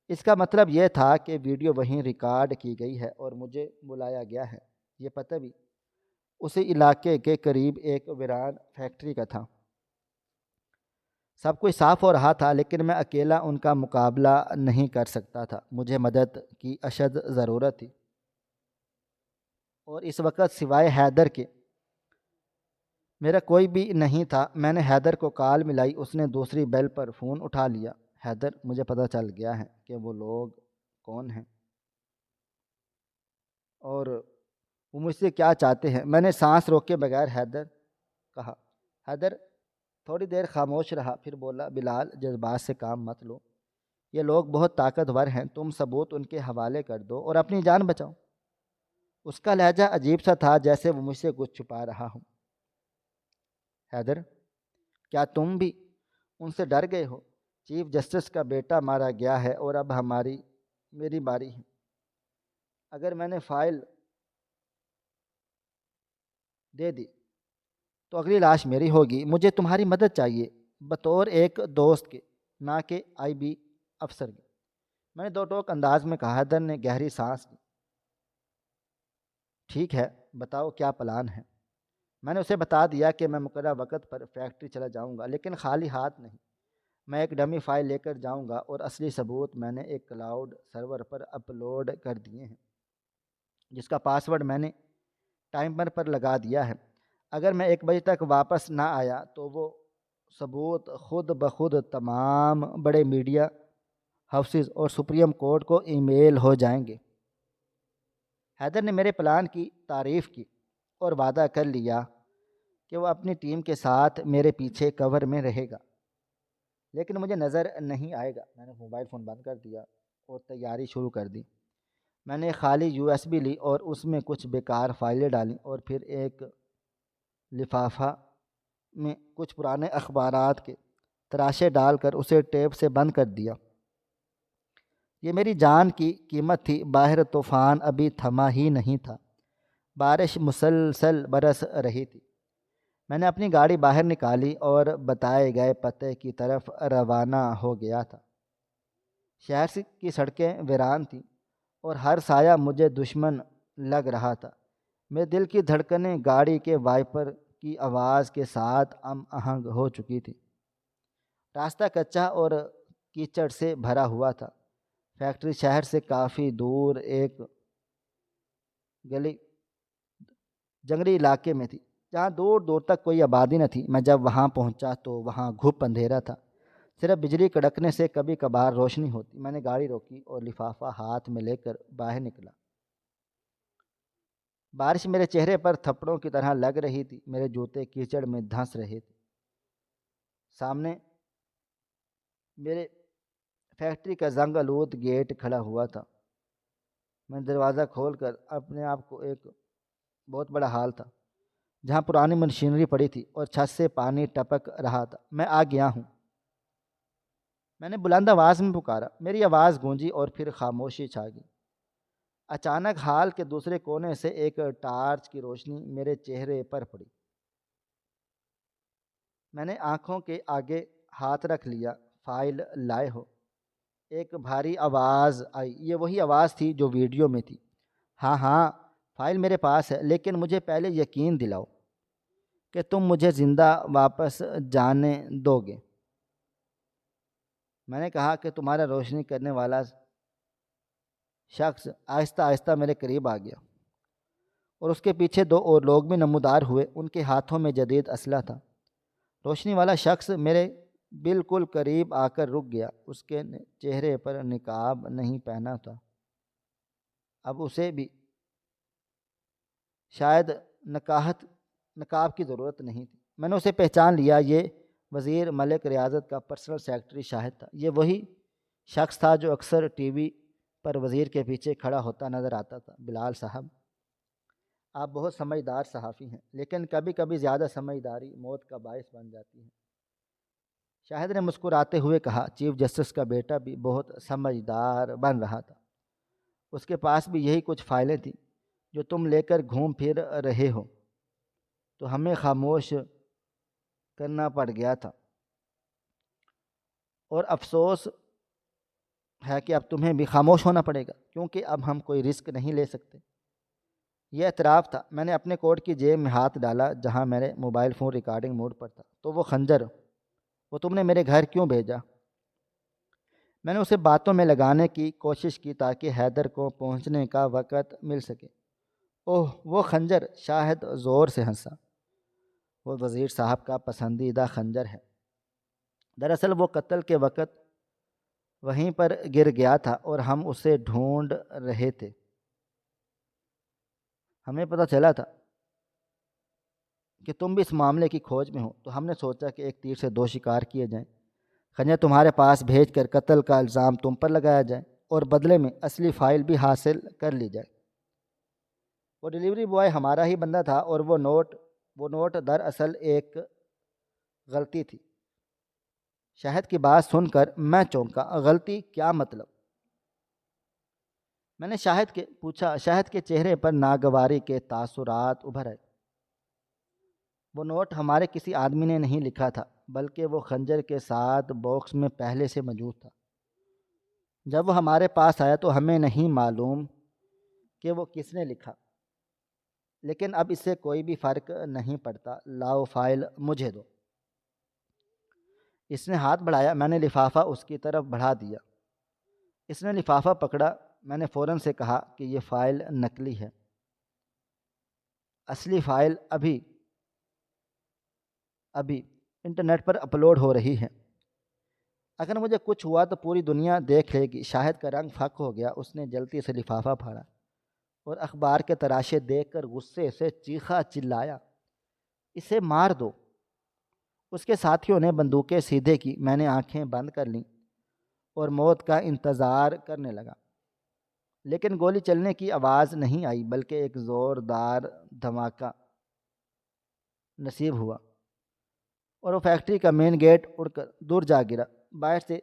اس کا مطلب یہ تھا کہ ویڈیو وہیں ریکارڈ کی گئی ہے اور مجھے بلایا گیا ہے۔ یہ پتہ بھی اسی علاقے کے قریب ایک ویران فیکٹری کا تھا۔ سب کچھ صاف ہو رہا تھا، لیکن میں اکیلا ان کا مقابلہ نہیں کر سکتا تھا۔ مجھے مدد کی اشد ضرورت تھی، اور اس وقت سوائے حیدر کے میرا کوئی بھی نہیں تھا۔ میں نے حیدر کو کال ملائی، اس نے دوسری بیل پر فون اٹھا لیا۔ حیدر، مجھے پتہ چل گیا ہے کہ وہ لوگ کون ہیں اور وہ مجھ سے کیا چاہتے ہیں۔ میں نے سانس روکے بغیر حیدر کہا۔ حیدر تھوڑی دیر خاموش رہا، پھر بولا، بلال، جذبات سے کام مت لو، یہ لوگ بہت طاقتور ہیں، تم ثبوت ان کے حوالے کر دو اور اپنی جان بچاؤ۔ اس کا لہجہ عجیب سا تھا، جیسے وہ مجھ سے کچھ چھپا رہا ہوں۔ حیدر، کیا تم بھی ان سے ڈر گئے ہو؟ چیف جسٹس کا بیٹا مارا گیا ہے اور اب میری باری ہے۔ اگر میں نے فائل دے دی تو اگلی لاش میری ہوگی۔ مجھے تمہاری مدد چاہیے بطور ایک دوست کے، نہ کہ آئی بی افسر کے۔ میں نے دو ٹوک انداز میں کہا۔ حیدر نے گہری سانس لی۔ ٹھیک ہے، بتاؤ کیا پلان ہے؟ میں نے اسے بتا دیا کہ میں مقررہ وقت پر فیکٹری چلا جاؤں گا، لیکن خالی ہاتھ نہیں۔ میں ایک ڈمی فائل لے کر جاؤں گا اور اصلی ثبوت میں نے ایک کلاؤڈ سرور پر اپلوڈ کر دیے ہیں، جس کا پاسورڈ میں نے ٹائمر پر لگا دیا ہے۔ اگر میں 1 بجے تک واپس نہ آیا تو وہ ثبوت خود بخود تمام بڑے میڈیا ہاؤسز اور سپریم کورٹ کو ای میل ہو جائیں گے۔ حیدر نے میرے پلان کی تعریف کی اور وعدہ کر لیا کہ وہ اپنی ٹیم کے ساتھ میرے پیچھے کور میں رہے گا، لیکن مجھے نظر نہیں آئے گا۔ میں نے موبائل فون بند کر دیا اور تیاری شروع کر دی۔ میں نے خالی USB لی اور اس میں کچھ بیکار فائلیں ڈالیں، اور پھر ایک لفافہ میں کچھ پرانے اخبارات کے تراشے ڈال کر اسے ٹیپ سے بند کر دیا۔ یہ میری جان کی قیمت تھی۔ باہر طوفان ابھی تھما ہی نہیں تھا، بارش مسلسل برس رہی تھی۔ میں نے اپنی گاڑی باہر نکالی اور بتائے گئے پتے کی طرف روانہ ہو گیا تھا۔ شہر کی سڑکیں ویران تھیں اور ہر سایہ مجھے دشمن لگ رہا تھا۔ میرے دل کی دھڑکنیں گاڑی کے وائپر کی آواز کے ساتھ ہم آہنگ ہو چکی تھی۔ راستہ کچا اور کیچڑ سے بھرا ہوا تھا۔ فیکٹری شہر سے کافی دور ایک گلی جنگلی علاقے میں تھی، جہاں دور دور تک کوئی آبادی نہ تھی۔ میں جب وہاں پہنچا تو وہاں گھپ اندھیرا تھا، صرف بجلی کڑکنے سے کبھی کبھار روشنی ہوتی۔ میں نے گاڑی روکی اور لفافہ ہاتھ میں لے کر باہر نکلا۔ بارش میرے چہرے پر تھپڑوں کی طرح لگ رہی تھی، میرے جوتے کیچڑ میں دھنس رہے تھے۔ سامنے میرے فیکٹری کا زنگ آلود گیٹ کھڑا ہوا تھا۔ میں دروازہ کھول کر اپنے آپ کو ایک بہت بڑا ہال تھا، جہاں پرانی مشینری پڑی تھی اور چھت سے پانی ٹپک رہا تھا۔ میں آ گیا ہوں، میں نے بلند آواز میں پکارا۔ میری آواز گونجی اور پھر خاموشی چھا گئی۔ اچانک ہال کے دوسرے کونے سے ایک ٹارچ کی روشنی میرے چہرے پر پڑی۔ میں نے آنکھوں کے آگے ہاتھ رکھ لیا۔ فائل لائے ہو؟ ایک بھاری آواز آئی۔ یہ وہی آواز تھی جو ویڈیو میں تھی۔ ہاں ہاں، فائل میرے پاس ہے، لیکن مجھے پہلے یقین دلاؤ کہ تم مجھے زندہ واپس جانے دو گے۔ میں نے کہا کہ تمہارا روشنی کرنے والا شخص آہستہ آہستہ میرے قریب آ گیا، اور اس کے پیچھے 2 اور لوگ بھی نمودار ہوئے۔ ان کے ہاتھوں میں جدید اسلحہ تھا۔ روشنی والا شخص میرے بالکل قریب آ کر رک گیا۔ اس کے چہرے پر نقاب نہیں پہنا تھا، اب اسے بھی شاید نقاب کی ضرورت نہیں تھی۔ میں نے اسے پہچان لیا۔ یہ وزیر ملک ریاضت کا پرسنل سیکرٹری شاہد تھا۔ یہ وہی شخص تھا جو اکثر ٹی وی پر وزیر کے پیچھے کھڑا ہوتا نظر آتا تھا۔ بلال صاحب، آپ بہت سمجھدار صحافی ہیں، لیکن کبھی کبھی زیادہ سمجھداری موت کا باعث بن جاتی ہے، شاہد نے مسکراتے ہوئے کہا۔ چیف جسٹس کا بیٹا بھی بہت سمجھدار بن رہا تھا۔ اس کے پاس بھی یہی کچھ فائلیں تھیں جو تم لے کر گھوم پھر رہے ہو، تو ہمیں خاموش کرنا پڑ گیا تھا، اور افسوس ہے کہ اب تمہیں بھی خاموش ہونا پڑے گا، کیونکہ اب ہم کوئی رسک نہیں لے سکتے۔ یہ اعتراف تھا۔ میں نے اپنے کوٹ کی جیب میں ہاتھ ڈالا جہاں میرے موبائل فون ریکارڈنگ موڈ پر تھا۔ تو وہ خنجر، وہ تم نے میرے گھر کیوں بھیجا؟ میں نے اسے باتوں میں لگانے کی کوشش کی تاکہ حیدر کو پہنچنے کا وقت مل سکے۔ اوہ، وہ خنجر! شاہد زور سے ہنسا۔ وہ وزیر صاحب کا پسندیدہ خنجر ہے۔ دراصل وہ قتل کے وقت وہیں پر گر گیا تھا اور ہم اسے ڈھونڈ رہے تھے۔ ہمیں پتہ چلا تھا کہ تم بھی اس معاملے کی کھوج میں ہو، تو ہم نے سوچا کہ ایک تیر سے 2 شکار کیے جائیں۔ خنجر تمہارے پاس بھیج کر قتل کا الزام تم پر لگایا جائے، اور بدلے میں اصلی فائل بھی حاصل کر لی جائے۔ وہ ڈیلیوری بوائے ہمارا ہی بندہ تھا، اور وہ نوٹ دراصل ایک غلطی تھی۔ شاہد کی بات سن کر میں چونکا۔ غلطی کیا مطلب؟ میں نے شاہد کے چہرے پر ناگواری کے تاثرات ابھر آئے۔ وہ نوٹ ہمارے کسی آدمی نے نہیں لکھا تھا، بلکہ وہ خنجر کے ساتھ باکس میں پہلے سے موجود تھا۔ جب وہ ہمارے پاس آیا تو ہمیں نہیں معلوم کہ وہ کس نے لکھا، لیکن اب اس سے کوئی بھی فرق نہیں پڑتا۔ لاؤ فائل مجھے دو۔ اس نے ہاتھ بڑھایا، میں نے لفافہ اس کی طرف بڑھا دیا۔ اس نے لفافہ پکڑا، میں نے فوراً سے کہا کہ یہ فائل نقلی ہے، اصلی فائل ابھی انٹرنیٹ پر اپلوڈ ہو رہی ہے۔ اگر مجھے کچھ ہوا تو پوری دنیا دیکھ لے گی۔ شاہد کا رنگ پھک ہو گیا، اس نے جلدی سے لفافہ پھاڑا اور اخبار کے تراشے دیکھ کر غصے سے چیخا چلایا، اسے مار دو۔ اس کے ساتھیوں نے بندوقیں سیدھے کی، میں نے آنکھیں بند کر لیں اور موت کا انتظار کرنے لگا، لیکن گولی چلنے کی آواز نہیں آئی، بلکہ ایک زوردار دھماکہ نصیب ہوا اور وہ فیکٹری کا مین گیٹ اڑ کر دور جا گرا۔ باہر سے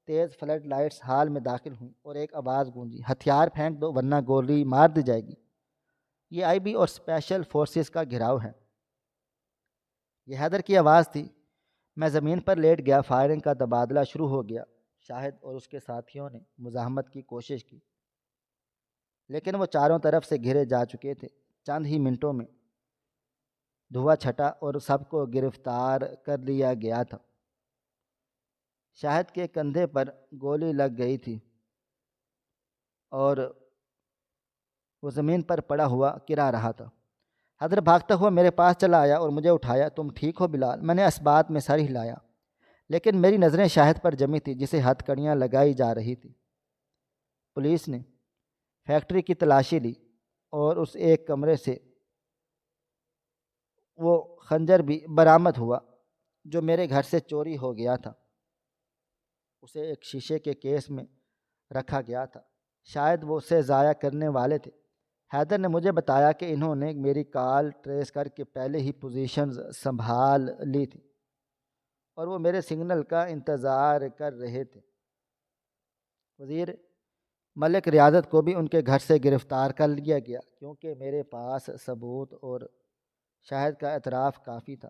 تیز فلڈ لائٹس ہال میں داخل ہوئیں اور ایک آواز گونجی، ہتھیار پھینک دو ورنہ گولی مار دی جائے گی، یہ آئی بی اور اسپیشل فورسز کا گھیراؤ ہے۔ یہ حیدر کی آواز تھی۔ میں زمین پر لیٹ گیا، فائرنگ کا تبادلہ شروع ہو گیا۔ شاہد اور اس کے ساتھیوں نے مزاحمت کی کوشش کی، لیکن وہ چاروں طرف سے گھرے جا چکے تھے۔ چند ہی منٹوں میں دھواں چھٹا اور سب کو گرفتار کر لیا گیا تھا۔ شاہد کے کندھے پر گولی لگ گئی تھی اور وہ زمین پر پڑا ہوا کرا رہا تھا۔ حیدر بھاگتا ہوا میرے پاس چلا آیا اور مجھے اٹھایا۔ تم ٹھیک ہو بلال؟ میں نے اسبات میں سر ہلایا، لیکن میری نظریں شاہد پر جمی تھی جسے ہتھ کڑیاں لگائی جا رہی تھی۔ پولیس نے فیکٹری کی تلاشی لی اور اس ایک کمرے سے وہ خنجر بھی برآمد ہوا جو میرے گھر سے چوری ہو گیا تھا۔ اسے ایک شیشے کے کیس میں رکھا گیا تھا، شاید وہ اسے ضائع کرنے والے تھے۔ حیدر نے مجھے بتایا کہ انہوں نے میری کال ٹریس کر کے پہلے ہی پوزیشنز سنبھال لی تھی اور وہ میرے سگنل کا انتظار کر رہے تھے۔ وزیر ملک ریاضت کو بھی ان کے گھر سے گرفتار کر لیا گیا، کیونکہ میرے پاس ثبوت اور شاہد کا اعتراف کافی تھا۔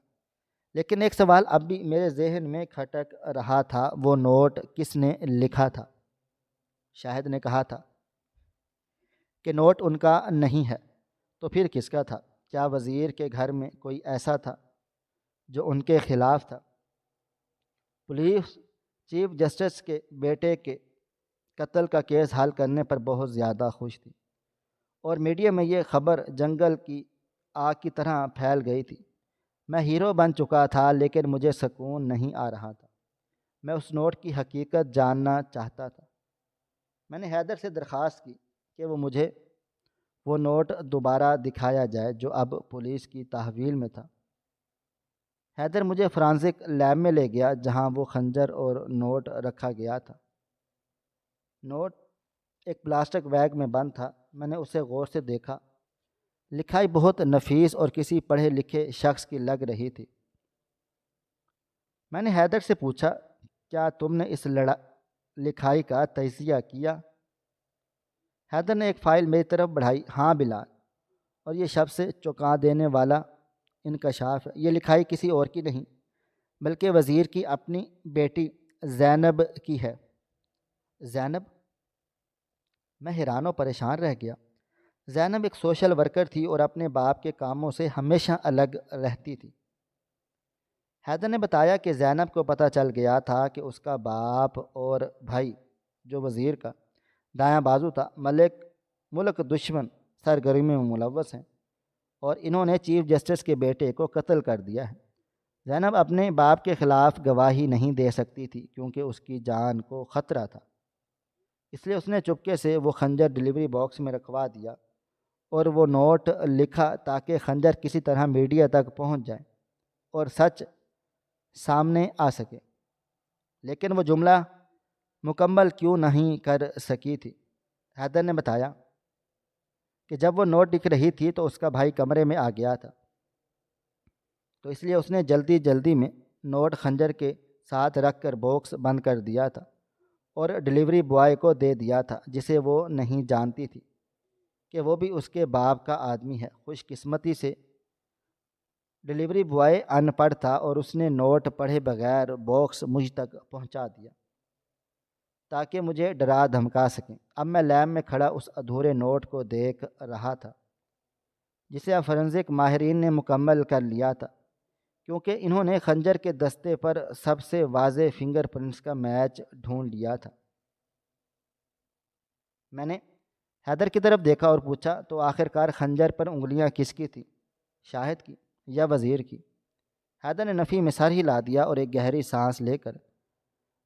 لیکن ایک سوال اب بھی میرے ذہن میں کھٹک رہا تھا، وہ نوٹ کس نے لکھا تھا؟ شاہد نے کہا تھا کہ نوٹ ان کا نہیں ہے، تو پھر کس کا تھا؟ کیا وزیر کے گھر میں کوئی ایسا تھا جو ان کے خلاف تھا؟ پولیس چیف جسٹس کے بیٹے کے قتل کا کیس حل کرنے پر بہت زیادہ خوش تھی، اور میڈیا میں یہ خبر جنگل کی آگ کی طرح پھیل گئی تھی۔ میں ہیرو بن چکا تھا، لیکن مجھے سکون نہیں آ رہا تھا۔ میں اس نوٹ کی حقیقت جاننا چاہتا تھا۔ میں نے حیدر سے درخواست کی کہ وہ مجھے وہ نوٹ دوبارہ دکھایا جائے جو اب پولیس کی تحویل میں تھا۔ حیدر مجھے فرانزک لیب میں لے گیا جہاں وہ خنجر اور نوٹ رکھا گیا تھا۔ نوٹ ایک پلاسٹک بیگ میں بند تھا۔ میں نے اسے غور سے دیکھا، لکھائی بہت نفیس اور کسی پڑھے لکھے شخص کی لگ رہی تھی۔ میں نے حیدر سے پوچھا، کیا تم نے اس لکھائی کا تجزیہ کیا؟ حیدر نے ایک فائل میری طرف بڑھائی۔ ہاں بلال، اور یہ شب سے چونکا دینے والا انکشاف ہے، یہ لکھائی کسی اور کی نہیں بلکہ وزیر کی اپنی بیٹی زینب کی ہے۔ زینب؟ میں حیران و پریشان رہ گیا۔ زینب ایک سوشل ورکر تھی اور اپنے باپ کے کاموں سے ہمیشہ الگ رہتی تھی۔ حیدر نے بتایا کہ زینب کو پتہ چل گیا تھا کہ اس کا باپ اور بھائی جو وزیر کا دایاں بازو تھا ملک دشمن سرگرمی میں ملوث ہیں، اور انہوں نے چیف جسٹس کے بیٹے کو قتل کر دیا ہے۔ زینب اپنے باپ کے خلاف گواہی نہیں دے سکتی تھی کیونکہ اس کی جان کو خطرہ تھا، اس لیے اس نے چپکے سے وہ خنجر ڈلیوری باکس میں رکھوا دیا اور وہ نوٹ لکھا تاکہ خنجر کسی طرح میڈیا تک پہنچ جائے اور سچ سامنے آ سکے۔ لیکن وہ جملہ مکمل کیوں نہیں کر سکی تھی؟ حیدر نے بتایا کہ جب وہ نوٹ لکھ رہی تھی تو اس کا بھائی کمرے میں آ گیا تھا، تو اس لیے اس نے جلدی میں نوٹ خنجر کے ساتھ رکھ کر باکس بند کر دیا تھا اور ڈلیوری بوائے کو دے دیا تھا، جسے وہ نہیں جانتی تھی کہ وہ بھی اس کے باپ کا آدمی ہے۔ خوش قسمتی سے ڈلیوری بوائے ان پڑھ تھا اور اس نے نوٹ پڑھے بغیر باکس مجھ تک پہنچا دیا تاکہ مجھے ڈرا دھمکا سکیں۔ اب میں لیب میں کھڑا اس ادھورے نوٹ کو دیکھ رہا تھا جسے اب فورنزک ماہرین نے مکمل کر لیا تھا، کیونکہ انہوں نے خنجر کے دستے پر سب سے واضح فنگر پرنٹس کا میچ ڈھونڈ لیا تھا۔ میں نے حیدر کی طرف دیکھا اور پوچھا، تو آخر کار خنجر پر انگلیاں کس کی تھیں، شاہد کی یا وزیر کی؟ حیدر نے نفی میں سر ہلا دیا اور ایک گہری سانس لے کر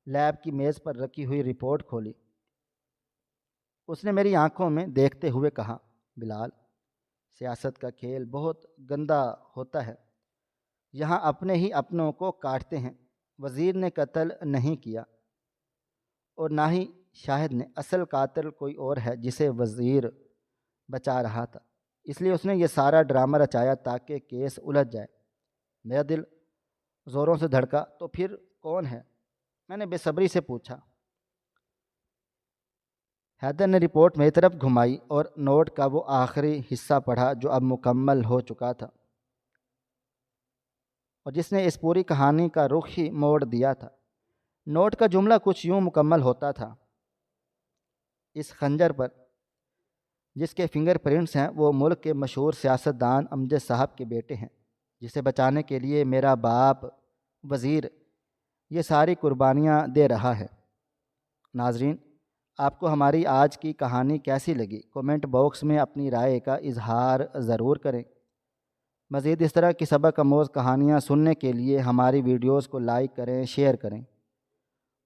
لیب کی میز پر رکھی ہوئی رپورٹ کھولی۔ اس نے میری آنکھوں میں دیکھتے ہوئے کہا، بلال، سیاست کا کھیل بہت گندا ہوتا ہے، یہاں اپنے ہی اپنوں کو کاٹتے ہیں۔ وزیر نے قتل نہیں کیا اور نہ ہی شاہد نے، اصل قاتل کوئی اور ہے جسے وزیر بچا رہا تھا، اس لیے اس نے یہ سارا ڈرامہ رچایا تاکہ کیس الجھ جائے۔ میرا دل زوروں سے دھڑکا۔ تو پھر کون ہے؟ میں نے بے صبری سے پوچھا۔ حیدر نے رپورٹ میری طرف گھمائی اور نوٹ کا وہ آخری حصہ پڑھا جو اب مکمل ہو چکا تھا اور جس نے اس پوری کہانی کا رخ ہی موڑ دیا تھا۔ نوٹ کا جملہ کچھ یوں مکمل ہوتا تھا، اس خنجر پر جس کے فنگر پرنٹس ہیں وہ ملک کے مشہور سیاستدان امجد صاحب کے بیٹے ہیں، جسے بچانے کے لیے میرا باپ وزیر یہ ساری قربانیاں دے رہا ہے۔ ناظرین، آپ کو ہماری آج کی کہانی کیسی لگی؟ کومنٹ باکس میں اپنی رائے کا اظہار ضرور کریں۔ مزید اس طرح کی سبق آموز کہانیاں سننے کے لیے ہماری ویڈیوز کو لائک کریں، شیئر کریں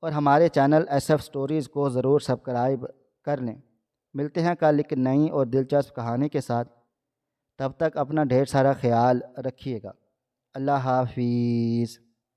اور ہمارے چینل ایس ایف سٹوریز کو ضرور سبسکرائب کر لیں۔ ملتے ہیں کل ایک نئی اور دلچسپ کہانی کے ساتھ، تب تک اپنا ڈھیر سارا خیال رکھیے گا۔ اللہ حافظ۔